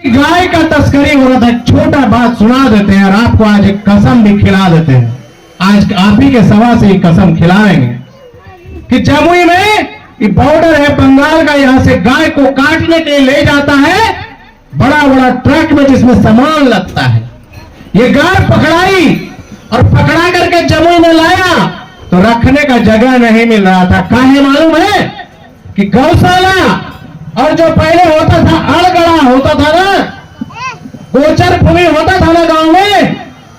गाय का तस्करी हो रहा था। छोटा बात सुना देते हैं और आपको आज एक कसम भी खिला देते हैं। आज आप ही के सभा से ही कसम खिलाएंगे कि जमुई में ये बॉर्डर है बंगाल का, यहां से गाय को काटने के लिए ले जाता है बड़ा बड़ा ट्रक में जिसमें सामान लगता है। ये गाय पकड़ाई और पकड़ा करके जमुई में लाया तो रखने का जगह नहीं मिल रहा था। काहे मालूम है कि गौशाला और जो पहले होता था अड़गड़ा होता था ना, गोचर भूमि होता था ना गांव में,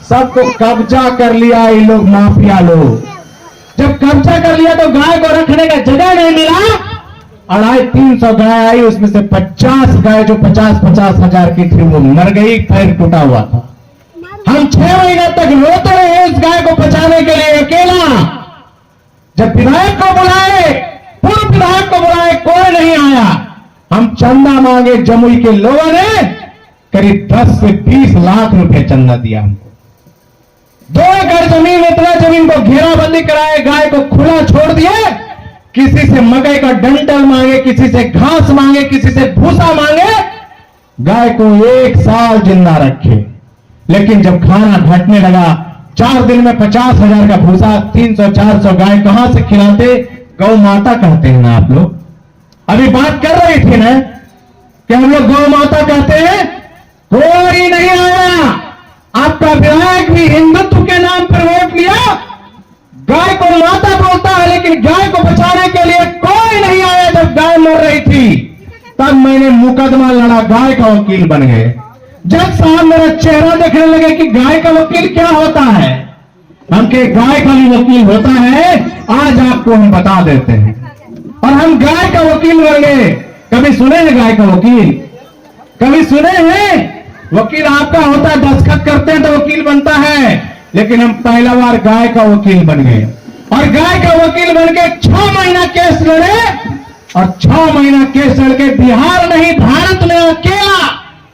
सबको कब्जा कर लिया ये लोग, माफिया लोग। जब कब्जा कर लिया तो गाय को रखने का जगह नहीं मिला। 250-300 गाय आई, उसमें से 50 गाय जो 50-50 हजार की थी वो मर गई, पैर टूटा हुआ था। हम 6 महीने तक रोते रहे इस गाय को बचाने के लिए अकेला। जब विधायक को बुलाए, पूर्व विधायक को बुलाए, कोई नहीं आया। हम चंदा मांगे, जमुई के लोगों ने करीब 10 से 20 लाख रुपए चंदा दिया हमको। 2 एकड़ जमीन, इतना जमीन को घेराबंदी कराए, गाय को खुला छोड़ दिए। किसी से मकई का डंठल मांगे, किसी से घास मांगे, किसी से भूसा मांगे, गाय को 1 साल जिंदा रखे। लेकिन जब खाना घटने लगा, 4 दिन में 50,000 का भूसा, 300-400 गाय कहां से खिलाते? गौ माता कहते हैं ना आप लोग। अभी बात कर रही थी ना कि हम लोग गौ माता कहते हैं। कोई नहीं आया। आपका विधायक भी हिंदुत्व के नाम पर वोट लिया, गाय को माता बोलता है, लेकिन गाय को बचाने के लिए कोई नहीं आया। जब गाय मर रही थी तब मैंने मुकदमा लड़ा, गाय का वकील बन गए। जज साहब मेरा चेहरा देखने लगे कि गाय का वकील क्या होता है। हम के गाय का भी वकील होता है, आज आपको हम बता देते हैं। और हम गाय का वकील बन गए। कभी सुने हैं गाय का वकील? कभी सुने हैं? वकील आपका होता है, दस्तखत करते हैं तो वकील बनता है, लेकिन हम पहला बार गाय का वकील बन गए। और गाय का वकील बन के 6 महीना केस लड़े, और 6 महीना केस लड़के बिहार नहीं भारत में अकेला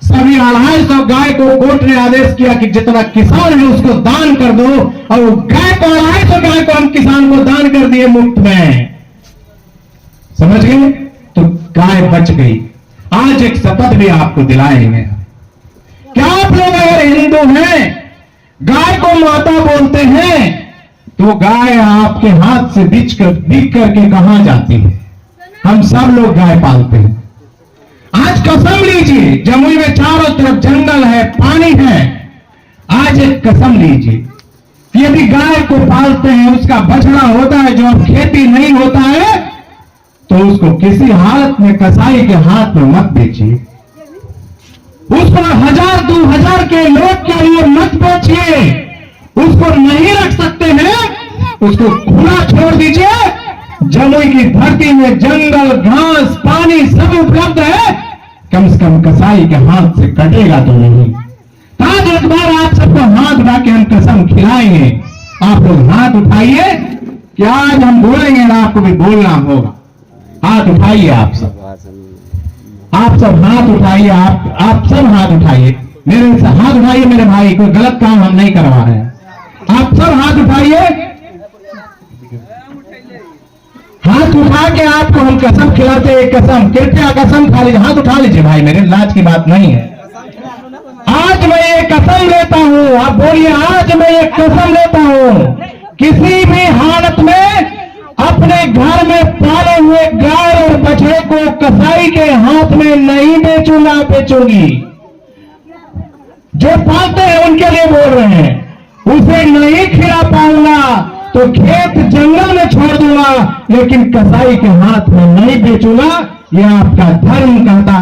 सभी 250 गाय को कोर्ट ने आदेश किया कि जितना किसान है उसको दान कर दो, और वो गाय को 250 गाय को हम किसान को दान कर दिए मुफ्त में। समझ गए? तो गाय बच गई। आज एक शपथ भी आपको दिलाएंगे। क्या आप लोग अगर हिंदू हैं, गाय को माता बोलते हैं, तो गाय आपके हाथ से बिक करके कहां जाती है? हम सब लोग गाय पालते हैं। आज कसम लीजिए, जमुई में चारों तरफ जंगल है, पानी है। आज एक कसम लीजिए कि यदि गाय को पालते हैं, उसका बछड़ा होता है जो अब खेती नहीं होता है, तो उसको किसी हालत में कसाई के हाथ में मत बेचिए। उसको 1000-2000 के लोग के लिए मत बेचिए। उसको नहीं रख सकते हैं, उसको खुला छोड़ दीजिए। जमुई की धरती में जंगल, घास, पानी सब उपलब्ध है। कम से कम कसाई के हाथ से कटेगा तो नहीं। आज एक बार आप सबको हाथ उठा के हम कसम खिलाएंगे। आप लोग हाथ उठाइए कि आज हम बोलेंगे ना, आपको भी बोलना होगा। हाथ उठाइए आप सब हाथ उठाइए। आप सब हाथ उठाइए, मेरे से हाथ उठाइए मेरे भाई। कोई गलत काम हम नहीं करवा रहे हैं। आप सब हाथ उठाइए। हाथ उठा के आपको हम कसम खिलाते हैं। कसम, कृपया कसम खा लीजिए। हाथ उठा लीजिए भाई, मेरे लाज की बात नहीं है। आज मैं ये कसम लेता हूं, आप बोलिए, आज मैं ये कसम लेता हूं, किसी भी हालत में अपने घर में पाले हुए गाय और बछड़े को कसाई के हाथ में नहीं बेचूंगी। जो पालते हैं उनके लिए बोल रहे हैं। उसे नहीं खिला पाऊंगा तो खेत जंगल में छोड़ दूंगा, लेकिन कसाई के हाथ में नहीं बेचूंगा। यह आपका धर्म कहता है।